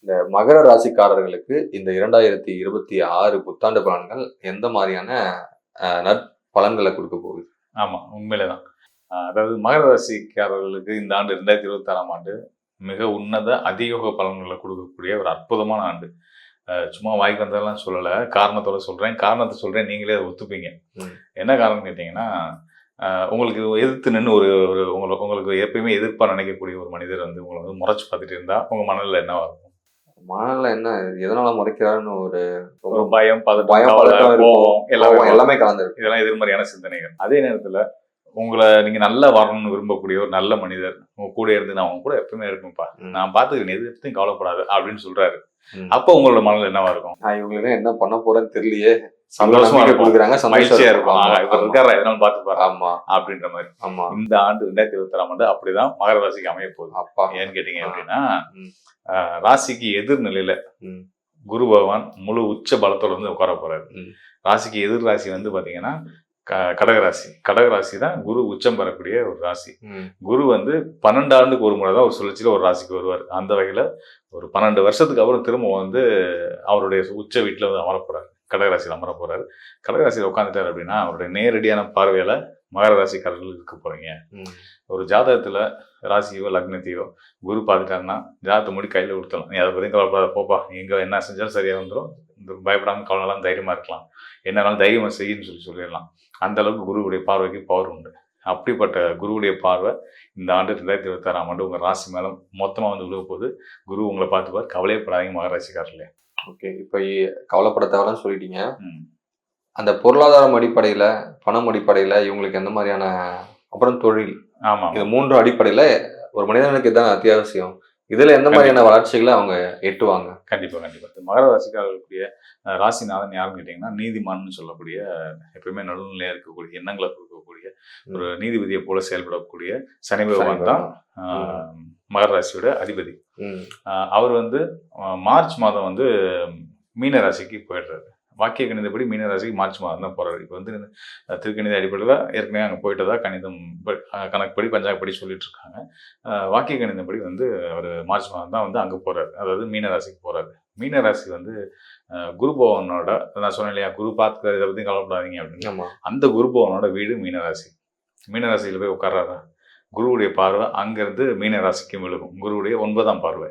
இந்த மகர ராசிக்காரர்களுக்கு இந்த 2026 புத்தாண்டு பலன்கள் எந்த மாதிரியான நற்பலன்களை கொடுக்க போகுது? ஆமா, உண்மையிலே தான். அதாவது மகர ராசிக்காரர்களுக்கு இந்த ஆண்டு 2026ஆம் ஆண்டு மிக உன்னத அதியோக பலன்களை கொடுக்கக்கூடிய ஒரு அற்புதமான ஆண்டு. சும்மா வாய்க்கு வந்ததெல்லாம் சொல்லல. காரணத்தோட சொல்றேன். காரணத்த சொல்றேன். நீங்களே அதை ஒத்துப்பீங்க. என்ன காரணம்னு கேட்டீங்கன்னா, உங்களுக்கு எதிர்த்து நின்னு ஒரு ஒரு உங்களுக்கு எப்பயுமே எதிர்ப்பா நினைக்கக்கூடிய ஒரு மனிதர் வந்து உங்கள வந்து முறைச்சு பார்த்துட்டு இருந்தா, உங்க மனநிலை என்னவா இருக்கும்? மனநிலை என்ன? எதனால முறைக்கிறாருன்னு ஒரு பயம், பதட்டம், பதட்டம், கோவம் எல்லாமே கலந்துருக்கு. இதெல்லாம் எதிர்மறையான சிந்தனைகள். அதே நேரத்துல உங்களை நீங்க நல்லா வரணும்னு விரும்பக்கூடிய ஒரு நல்ல மனிதர் உங்க கூட இருந்து, நான் உங்க கூட எப்பவுமே இருக்கும்ப்பா, நான் பாத்துக்கிறேன், எது பத்தியும் கவலைப்படாது அப்படின்னு சொல்றாரு. அப்ப உங்களோட மனநிலை என்னவா இருக்கும்? நான் இவங்களுக்கு என்ன பண்ண போறேன்னு தெரியலையே, சந்தோஷமா கொடுக்குறாங்க, மகிழ்ச்சியா இருக்கும், இவர் இருக்காரா எதனாலும் பாத்துப்பாரு ஆமா அப்படின்ற மாதிரி. ஆமா, இந்த ஆண்டு 2026ஆம் ஆண்டு அப்படிதான் மகர ராசிக்கு அமைய போகுது. அப்பா ஏன்னு கேட்டீங்க அப்படின்னா, ராசிக்கு எதிர்நிலையில குரு பகவான் முழு உச்ச பலத்தோட வந்து உட்கார போறாரு. ராசிக்கு எதிர் ராசி வந்து பாத்தீங்கன்னா கடகராசி. கடகராசி தான் குரு உச்சம் பெறக்கூடிய ஒரு ராசி. குரு வந்து 12 ஆண்டுக்கு ஒரு முறை தான் ஒரு சுழற்சியில ஒரு ராசிக்கு வருவார். அந்த வகையில ஒரு 12 வருஷத்துக்கு அப்புறம் திரும்ப வந்து அவருடைய உச்ச வீட்டுல வந்து அமர போறாரு. கடகராசியில் அமர போறாரு. கடகராசியில் உட்காந்துட்டாரு அப்படின்னா அவருடைய நேரடியான பார்வையில மகர ராசிக்காரர்கள் இருக்க போறீங்க. ஒரு ஜாதகத்துல ராசியோ லக்னத்தையோ குரு பார்த்துட்டாருன்னா ஜாதகத்தை முடி கையில கொடுத்தலாம். நீ அதை பத்தியும் கவலைப்படாத, போப்பா, எங்க என்ன செஞ்சாலும் சரியா வந்துடும், பயப்படாம கவலைலாம் தைரியமா இருக்கலாம், என்னாலும் தைரியமா செய்யுன்னு சொல்லிடலாம். அந்த அளவுக்கு குருவுடைய பார்வைக்கு பவர் உண்டு. அப்படிப்பட்ட குருவுடைய பார்வை இந்த ஆண்டு 2026ஆம் ஆண்டு உங்க ராசி மேல மொத்தமா வந்து விழுக போது. குரு உங்களை பார்த்துப்பார், கவலையப்படாதீங்க மகர ராசிக்காரர்களே. ஓகே, இப்ப கவலைப்பட தேவைன்னு சொல்லிட்டீங்க. அந்த பொருளாதாரம் அடிப்படையில, பணம் அடிப்படையில இவங்களுக்கு எந்த மாதிரியான, அப்புறம் தொழில், ஆமா, இது 3 அடிப்படையில ஒரு மனிதனுக்கு இதான் அத்தியாவசியம். இதுல எந்த மாதிரியான வளர்ச்சிகளை அவங்க எட்டுவாங்க? கண்டிப்பா கண்டிப்பா. மகர ராசிக்காரர்களுடைய ராசிநாதன் யாருன்னு கேட்டீங்கன்னா, நீதிமான்னு சொல்லக்கூடிய, எப்பயுமே நடுநிலையா இருக்கக்கூடிய, எண்ணங்களை கொடுக்கக்கூடிய, ஒரு நீதிபதியை போல செயல்படக்கூடிய சனி பகவான் தான் மகர ராசியோட அதிபதி. அவர் வந்து மார்ச் மாதம் வந்து மீன ராசிக்கு போயிடுறாரு. வாக்கிய கணிதப்படி மீன ராசிக்கு மார்ச் மாதம் தான் போறாரு. இப்போ வந்து திருக்கணித அடிப்படையில் ஏற்கனவே அங்கே போயிட்டதா கணிதம் கணக்குப்படி பஞ்சாங்கப்படி சொல்லிட்டு இருக்காங்க. வாக்கிய கணிதப்படி வந்து அவர் மார்ச் மாதம் தான் வந்து அங்கே போறாரு, அதாவது மீன ராசிக்கு போறாரு. மீன ராசி வந்து குரு பகவானோட, நான் சொன்னேன் இல்லையா, குரு பார்த்துக்காரு, இதை பற்றி கவலைப்படாதீங்க அப்படின்னு. அந்த குரு பகவானோட வீடு மீனராசி. மீனராசியில் போய் உட்கார்றாரா, குருவுடைய பார்வை அங்கிருந்து மீன ராசிக்கு விழுகும். குருவுடைய 9ஆம் பார்வை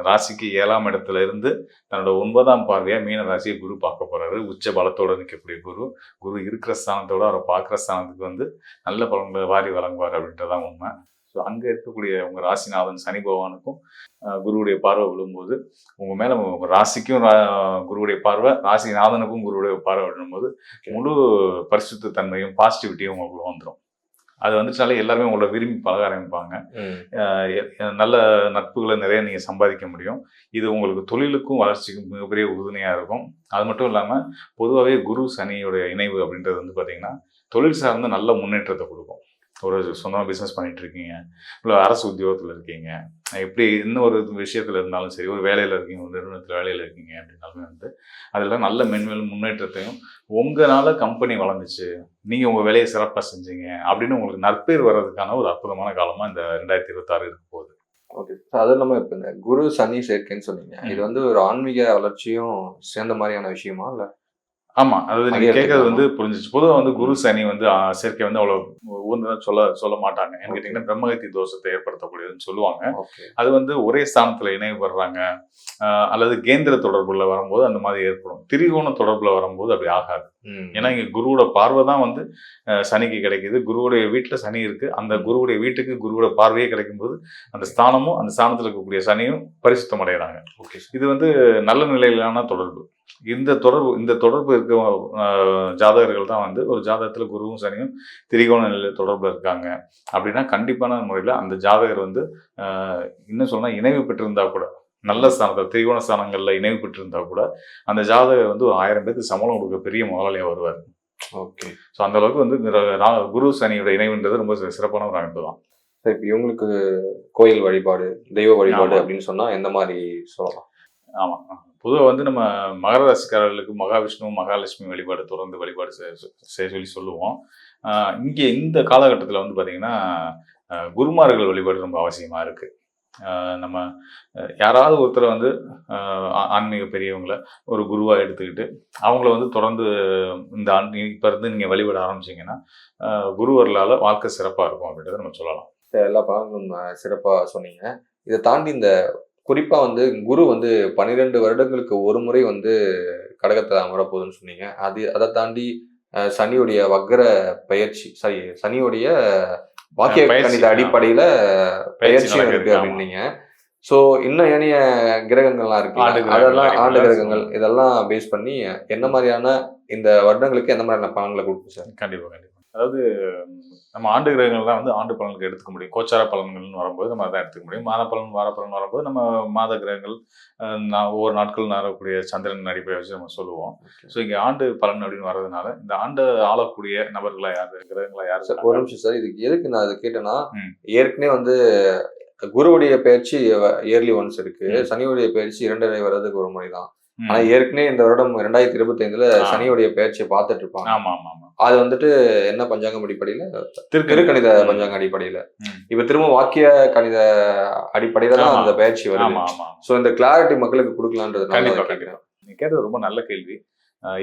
ராசிக்கு 7ஆம் இடத்துல இருந்து தன்னோட 9ஆம் பார்வையா மீன ராசியை குரு பார்க்க போறாரு. உச்ச பலத்தோட நிற்கக்கூடிய குரு, குரு இருக்கிற ஸ்தானத்தோட அவரை பார்க்குற ஸ்தானத்துக்கு வந்து நல்ல பலன்களை வாரி வழங்குவார் அப்படின்றதான் உண்மை. ஸோ அங்கே இருக்கக்கூடிய உங்க ராசிநாதன் சனி பகவானுக்கும் குருவுடைய பார்வை விழும்போது, உங்க மேல உங்க ராசிக்கும் குருவுடைய பார்வை, ராசிநாதனுக்கும் குருவுடைய பார்வை விழும்போது முழு பரிசுத்த தன்மையும் பாசிட்டிவிட்டியும் உங்களுக்கு வந்துடும். அது வந்துச்சுனாலே எல்லாருமே உங்களை விரும்பி பழக ஆரம்பிப்பாங்க. நல்ல நட்புகளை நிறைய நீங்க சம்பாதிக்க முடியும். இது உங்களுக்கு தொழிலுக்கும் வளர்ச்சிக்கும் மிகப்பெரிய உறுதுணையா இருக்கும். அது மட்டும் இல்லாம பொதுவாகவே குரு சனியோடைய இணைவு அப்படின்றது வந்து பாத்தீங்கன்னா தொழில் சார்ந்த நல்ல முன்னேற்றத்தை கொடுக்கும். ஒரு சொந்தமாக பிஸ்னஸ் பண்ணிட்டு இருக்கீங்க, இல்லை அரசு உத்தியோகத்தில் இருக்கீங்க, எப்படி இன்னும் ஒரு விஷயத்துல இருந்தாலும் சரி, ஒரு வேலையில் இருக்கீங்க, ஒரு நிறுவனத்தில் வேலையில் இருக்கீங்க அப்படின்னாலுமே வந்து அதில் நல்ல மென்மேலும் முன்னேற்றத்தையும், உங்களால் கம்பெனி வளர்ந்துச்சு, நீங்கள் உங்கள் வேலையை சிறப்பாக செஞ்சீங்க அப்படின்னு உங்களுக்கு நற்பேர் வர்றதுக்கான ஒரு அற்புதமான காலமாக இந்த 2026 இருக்க போகுது. ஓகே, அது இல்லாமல் இப்போ இந்த குரு சனி சேர்க்கைன்னு சொன்னீங்க, இது வந்து ஒரு ஆன்மீக வளர்ச்சியும் சேர்ந்த மாதிரியான விஷயமா இல்லை? ஆமா, அதாவது நீங்க கேட்கறது வந்து புரிஞ்சிச்சு. பொதுவாக வந்து குரு சனி வந்து சேர்க்கை வந்து அவ்வளவு ஊர்ந்து சொல்ல மாட்டாங்க. ஏன்னு கேட்டீங்கன்னா பிரம்மகத்தி தோஷத்தை ஏற்படுத்தக்கூடியதுன்னு சொல்லுவாங்க. அது வந்து ஒரே ஸ்தானத்துல இணைவுபடுறாங்க அல்லது கேந்திர தொடர்புல வரும்போது அந்த மாதிரி ஏற்படும். திரிகோண தொடர்புல வரும்போது அப்படி ஆகாது. ஏன்னா இங்க குருவோட பார்வை தான் வந்து சனிக்கு கிடைக்குது. குருவுடைய வீட்டுல சனி இருக்கு. அந்த குருவுடைய வீட்டுக்கு குருவோட பார்வையே கிடைக்கும் போது அந்த ஸ்தானமும் அந்த ஸ்தானத்துல இருக்கக்கூடிய சனியும் பரிசுத்தம் அடைகிறாங்க. இது வந்து நல்ல நிலையிலான தொடர்பு. இந்த தொடர்பு இருக்க ஜாதகர்கள் தான் வந்து ஒரு ஜாதகத்துல குருவும் சனியும் திரிகோண நிலையில தொடர்புல இருக்காங்க அப்படின்னா கண்டிப்பான முறையில அந்த ஜாதகர் வந்து இன்னும் சொன்னா இணைவு பெற்றிருந்தா கூட, நல்ல ஸ்தானத்தில் திரிகோண ஸ்தானங்கள்ல இணைவு பெற்றிருந்தா கூட அந்த ஜாதகர் வந்து ஒரு 1000 பேருக்கு சம்பளம் கொடுக்க பெரிய முதலாளியா வருவார். ஓகே, ஸோ அந்த அளவுக்கு வந்து குரு சனியோட இணைவுன்றது ரொம்ப சிறப்பான ஒரு அமைப்பு தான். இப்போ இவங்களுக்கு கோயில் வழிபாடு, தெய்வ வழிபாடு அப்படின்னு சொன்னா எந்த மாதிரி சொல்லலாம்? ஆமா, பொதுவாக வந்து நம்ம மகர ராசிக்காரர்களுக்கு மகாவிஷ்ணு மகாலட்சுமி வழிபாடு தொடர்ந்து வழிபாடு சொல்லி சொல்லுவோம். இங்கே இந்த காலகட்டத்தில் வந்து பார்த்தீங்கன்னா குருமார்கள் வழிபாடு ரொம்ப அவசியமா இருக்கு. நம்ம யாராவது ஒருத்தரை வந்து ஆன்மீக பெரியவங்களை ஒரு குருவாக எடுத்துக்கிட்டு அவங்கள வந்து தொடர்ந்து இந்த இப்போ இருந்து நீங்கள் வழிபட ஆரம்பிச்சிங்கன்னா குருவர்களால் வாழ்க்கை சிறப்பாக இருக்கும் அப்படின்றத நம்ம சொல்லலாம். எல்லா பலன்களும் சிறப்பாக சொன்னீங்க. இதை தாண்டி இந்த குறிப்பா வந்து குரு வந்து 12 வருடங்களுக்கு ஒரு முறை வந்து கடகத்துல அமரப்போகுதுன்னு சொன்னீங்க. அதை தாண்டி சனியுடைய வக்ர பயிற்சி, சனியுடைய வாக்கிய கணித அடிப்படையில பயிற்சியும் இருக்கு அப்படின்னீங்க. சோ இன்னும் ஏனைய கிரகங்கள்லாம் இருக்கு, அதெல்லாம் ஆண்டு கிரகங்கள், இதெல்லாம் பேஸ் பண்ணி என்ன மாதிரியான இந்த வருடங்களுக்கு எந்த மாதிரியான பலன்களை கொடுக்கும் சார்? கண்டிப்பா. அதாவது நம்ம ஆண்டு கிரகங்கள் தான் வந்து ஆண்டு பலன்களுக்கு எடுத்துக்க முடியும். கோச்சார பலன்கள்னு வரும்போது நம்ம அதான் எடுத்துக்க முடியும். மாத பலன், வார பலன் வரும்போது நம்ம மாத கிரகங்கள் ஒவ்வொரு நாட்கள் வரக்கூடிய சந்திரன் அடிப்படையை வச்சு நம்ம சொல்லுவோம். ஸோ இங்கே ஆண்டு பலன் அப்படின்னு வர்றதுனால இந்த ஆண்டு ஆளக்கூடிய நபர்களா யாரு, கிரகங்களா யாரு? சார் ஒரு நிமிஷம் சார், இதுக்கு எதுக்கு நான் அதை கேட்டேன்னா, ஏற்கனவே வந்து குருவுடைய பயிற்சி இயர்லி ஒன்ஸ் இருக்கு, சனியுடைய பயிற்சி 2.5 வருடத்துக்கு ஒரு முறை தான். ஆனா ஏற்கனவே இந்த வருடம் 2025 சனியுடைய பயிற்சியை பார்த்துட்டு இருப்பாங்க. அது வந்துட்டு என்ன பஞ்சாங்கம் அடிப்படையில? திருக்கணித பஞ்சாங்க அடிப்படையில. இப்ப திரும்ப வாக்கிய கணித அடிப்படையில தான் அந்த பயிற்சி வருது. சோ இந்த கிளாரிட்டி மக்களுக்கு கொடுக்கலான்றதுனால கேட்கிறேன். நீங்க கேட்டது ரொம்ப நல்ல கேள்வி.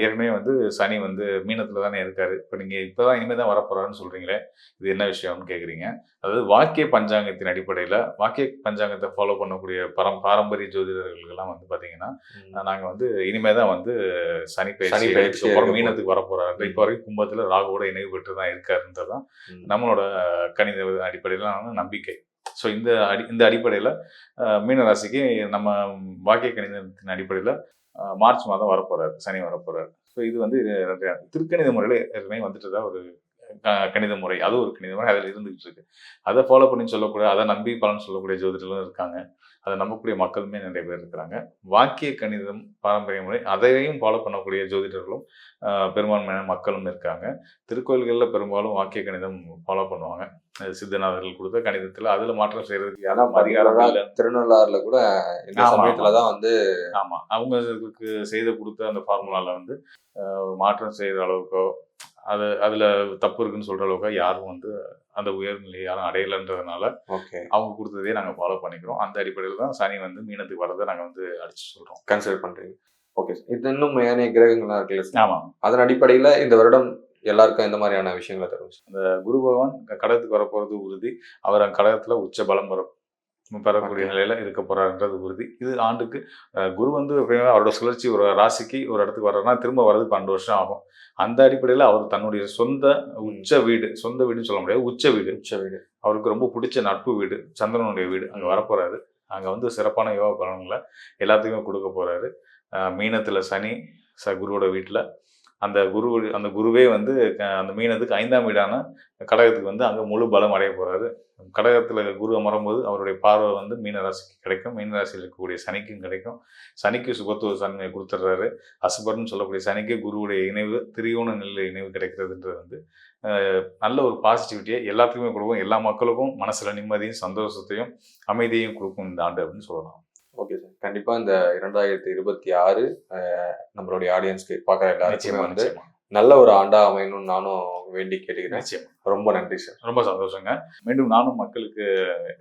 ஏற்கனவே வந்து சனி வந்து மீனத்துல தானே இருக்காரு. இப்போ நீங்க இப்பதான் இனிமே தான் வரப்போறாருன்னு சொல்றீங்களே, இது என்ன விஷயம்னு கேக்குறீங்க. அதாவது வாக்கிய பஞ்சாங்கத்தின் அடிப்படையில வாக்கிய பஞ்சாங்கத்தை ஃபாலோ பண்ணக்கூடிய பாரம்பரிய ஜோதிடர்கள்லாம் வந்து பாத்தீங்கன்னா, நாங்க வந்து இனிமே தான் வந்து சனி பயிற்சி அப்புறம் மீனத்துக்கு வரப்போறாரு. இப்போ வரைக்கும் கும்பத்துல ராகுவோட இணைவு பெற்று தான் இருக்காருன்றதான் நம்மளோட கணித அடிப்படையிலான நம்பிக்கை. ஸோ இந்த அடிப்படையில் மீன ராசிக்கு நம்ம வாக்கிய கணிதத்தின் அடிப்படையில் மார்ச் மாதம் வரப்போறாரு, சனி வரப்போறாரு. ஸோ இது வந்து திருக்கணித முறையில் ஏற்கனவே வந்துட்டு தான் ஒரு கணித முறை, அது ஒரு கணித முறை அதில் இருந்துகிட்டு இருக்கு. அதை ஃபாலோ பண்ணி சொல்லக்கூடிய, அதை நம்பி பலன் சொல்லக்கூடிய ஜோதிடர்களும் இருக்காங்க, அதை நம்பக்கூடிய மக்களுமே நிறைய பேர் இருக்கிறாங்க. வாக்கிய கணிதம் பாரம்பரிய முறை அதையும் ஃபாலோ பண்ணக்கூடிய ஜோதிடர்களும் பெரும்பான்மையான மக்களும் இருக்காங்க. திருக்கோயில்களில் பெரும்பாலும் வாக்கிய கணிதம் ஃபாலோ பண்ணுவாங்க. சித்தநாதர்கள் கொடுத்த கணிதத்துல அதுல மாற்றம் செய்யறதுக்கு யாரும் அதிகாரம் திருநள்ளாறுல கூட இந்த சமயத்துலதான் வந்து அவங்களுக்கு செய்த கொடுத்த அந்த ஃபார்முலால வந்து மாற்றம் செய்யற அளவுக்கோ அதுல தப்பு இருக்குன்னு சொல்ற அளவுக்கு யாரும் வந்து அந்த உயர்நிலையை யாரும் அடையலைன்றதுனால அவங்க கொடுத்ததே நாங்க ஃபாலோ பண்ணிக்கிறோம். அந்த அடிப்படையில் தான் சனி வந்து மீனத்துக்கு வரதை நாங்க வந்து அடிச்சு சொல்றோம், கன்சிடர் பண்றீங்க. ஓகே சார், இது இன்னும் ஏனைய கிரகங்கள்லாம் இருக்குல்ல? ஆமா. அதன் அடிப்படையில இந்த வருடம் எல்லாருக்கும் எந்த மாதிரியான விஷயங்களை தரும்? அந்த குரு பகவான் கடகத்துக்கு வரப்போறது உறுதி. அவர் அந்த கடகத்துல உச்ச பலம் பெறக்கூடிய நிலையில இருக்க போறாருன்றது உறுதி. இது ஆண்டுக்கு குரு வந்து அவரோட சுழற்சி ஒரு ராசிக்கு ஒரு இடத்துக்கு வர்றதுனா திரும்ப வர்றது 12 வருஷம் ஆகும். அந்த அடிப்படையில் அவர் தன்னுடைய சொந்த சொந்த வீடுன்னு சொல்ல முடியாது, உச்ச வீடு அவருக்கு ரொம்ப பிடிச்ச நட்பு வீடு, சந்திரனுடைய வீடு, அங்க வரப்போறாரு. அங்க வந்து சிறப்பான யோகா பலன்களை எல்லாத்துக்குமே கொடுக்க போறாரு. மீனத்துல சனி குருவோட வீட்டுல அந்த குருவே வந்து அந்த மீனத்துக்கு 5ஆம் வீடான கடகத்துக்கு வந்து அங்கே முழு பலம் அடைய போறாரு. கடகத்தில் குரு அமரும்போது அவருடைய பார்வை வந்து மீனராசிக்கு கிடைக்கும், மீனராசியில் இருக்கக்கூடிய சனிக்கும் கிடைக்கும். சனிக்கு சுபத்துவ தன்மையை கொடுத்துட்றாரு. அசுபர்னு சொல்லக்கூடிய சனிக்கு குருவுடைய இணைவு, திரியோண நிலை இணைவு கிடைக்கிறதுன்றது வந்து நல்ல ஒரு பாசிட்டிவிட்டியை எல்லாத்துக்குமே கொடுக்கும். எல்லா மக்களுக்கும் மனசுல நிம்மதியும் சந்தோஷத்தையும் அமைதியையும் கொடுக்கும் இந்த ஆண்டு அப்படின்னு சொல்லலாம். ஓகே சார், கண்டிப்பா இந்த 2026 நம்மளுடைய ஆடியன்ஸ்க்கு பார்க்குற எல்லாருக்குமே வந்து நல்ல ஒரு ஆண்டா அமையணும்னு நானும் வேண்டி கேட்டுக்கிறேன். ரொம்ப நன்றி சார். ரொம்ப சந்தோஷங்க. மீண்டும் நானும் மக்களுக்கு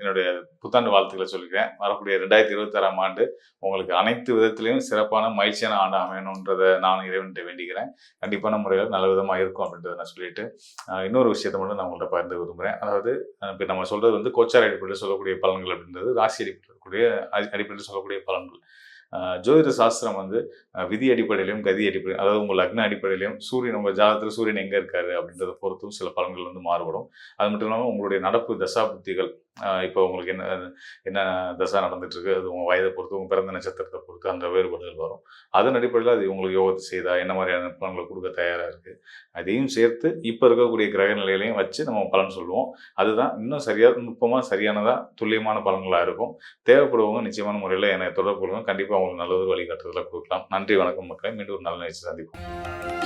என்னுடைய புத்தாண்டு வாழ்த்துக்களை சொல்லிக்கிறேன். வரக்கூடிய 2026ஆம் ஆண்டு உங்களுக்கு அனைத்து விதத்திலையும் சிறப்பான மகிழ்ச்சியான ஆண்டு அமையணுன்றதை நான் இறைவன்கிட்ட வேண்டிக்கிறேன். கண்டிப்பான முறையில் நல்ல விதமாக இருக்கும் அப்படின்றத நான் சொல்லிட்டு இன்னொரு விஷயத்த மட்டும் நான் உங்கள்கிட்ட பகிர்ந்து விரும்புகிறேன். அதாவது இப்போ நம்ம சொல்றது வந்து கோச்சார அடிப்படையில் சொல்லக்கூடிய பலன்கள் அப்படின்றது ராசி அடிப்படையில் சொல்லக்கூடிய பலன்கள். ஜோதிட சாஸ்திரம் வந்து விதி அடிப்படையிலையும் கதி அடிப்படையிலும், அதாவது உங்கள் லக்ன அடிப்படையிலையும் சூரியன் உங்கள் ஜாதகத்தில் சூரியன் எங்கே இருக்காரு அப்படின்றத பொறுத்தும் சில பலன்கள் வந்து மாறுபடும். அது மட்டும் இல்லாமல் உங்களுடைய நடப்பு தசா புத்திகள், இப்போ உங்களுக்கு என்ன தசா நடந்துட்டு இருக்கு, அது உங்கள் வயதை பொறுத்து, உங்கள் பிறந்த நட்சத்திரத்தை பொறுத்து அந்த வேறுபாடுகள் வரும். அதன் அடிப்படையில் அது உங்களுக்கு யோகத்தை செய்தா என்ன மாதிரியான பலன்களை கொடுக்க தயாராக இருக்குது, அதையும் சேர்த்து இப்போ இருக்கக்கூடிய கிரக நிலையிலையும் வச்சு நம்ம பலன் சொல்லுவோம். அதுதான் இன்னும் நுட்பமாக சரியானதாக துல்லியமான பலன்களாக இருக்கும். தேவைப்படுவவங்க நிச்சயமான முறையில் என்னை தொடர்பு கொள்ளுங்க. கண்டிப்பாக அவங்களுக்கு நல்லது வழிகாட்டுதலாக கொடுக்கலாம். நன்றி, வணக்கம் மக்களே. மீண்டும் ஒரு நல்ல நிகழ்ச்சி சந்திப்போம்.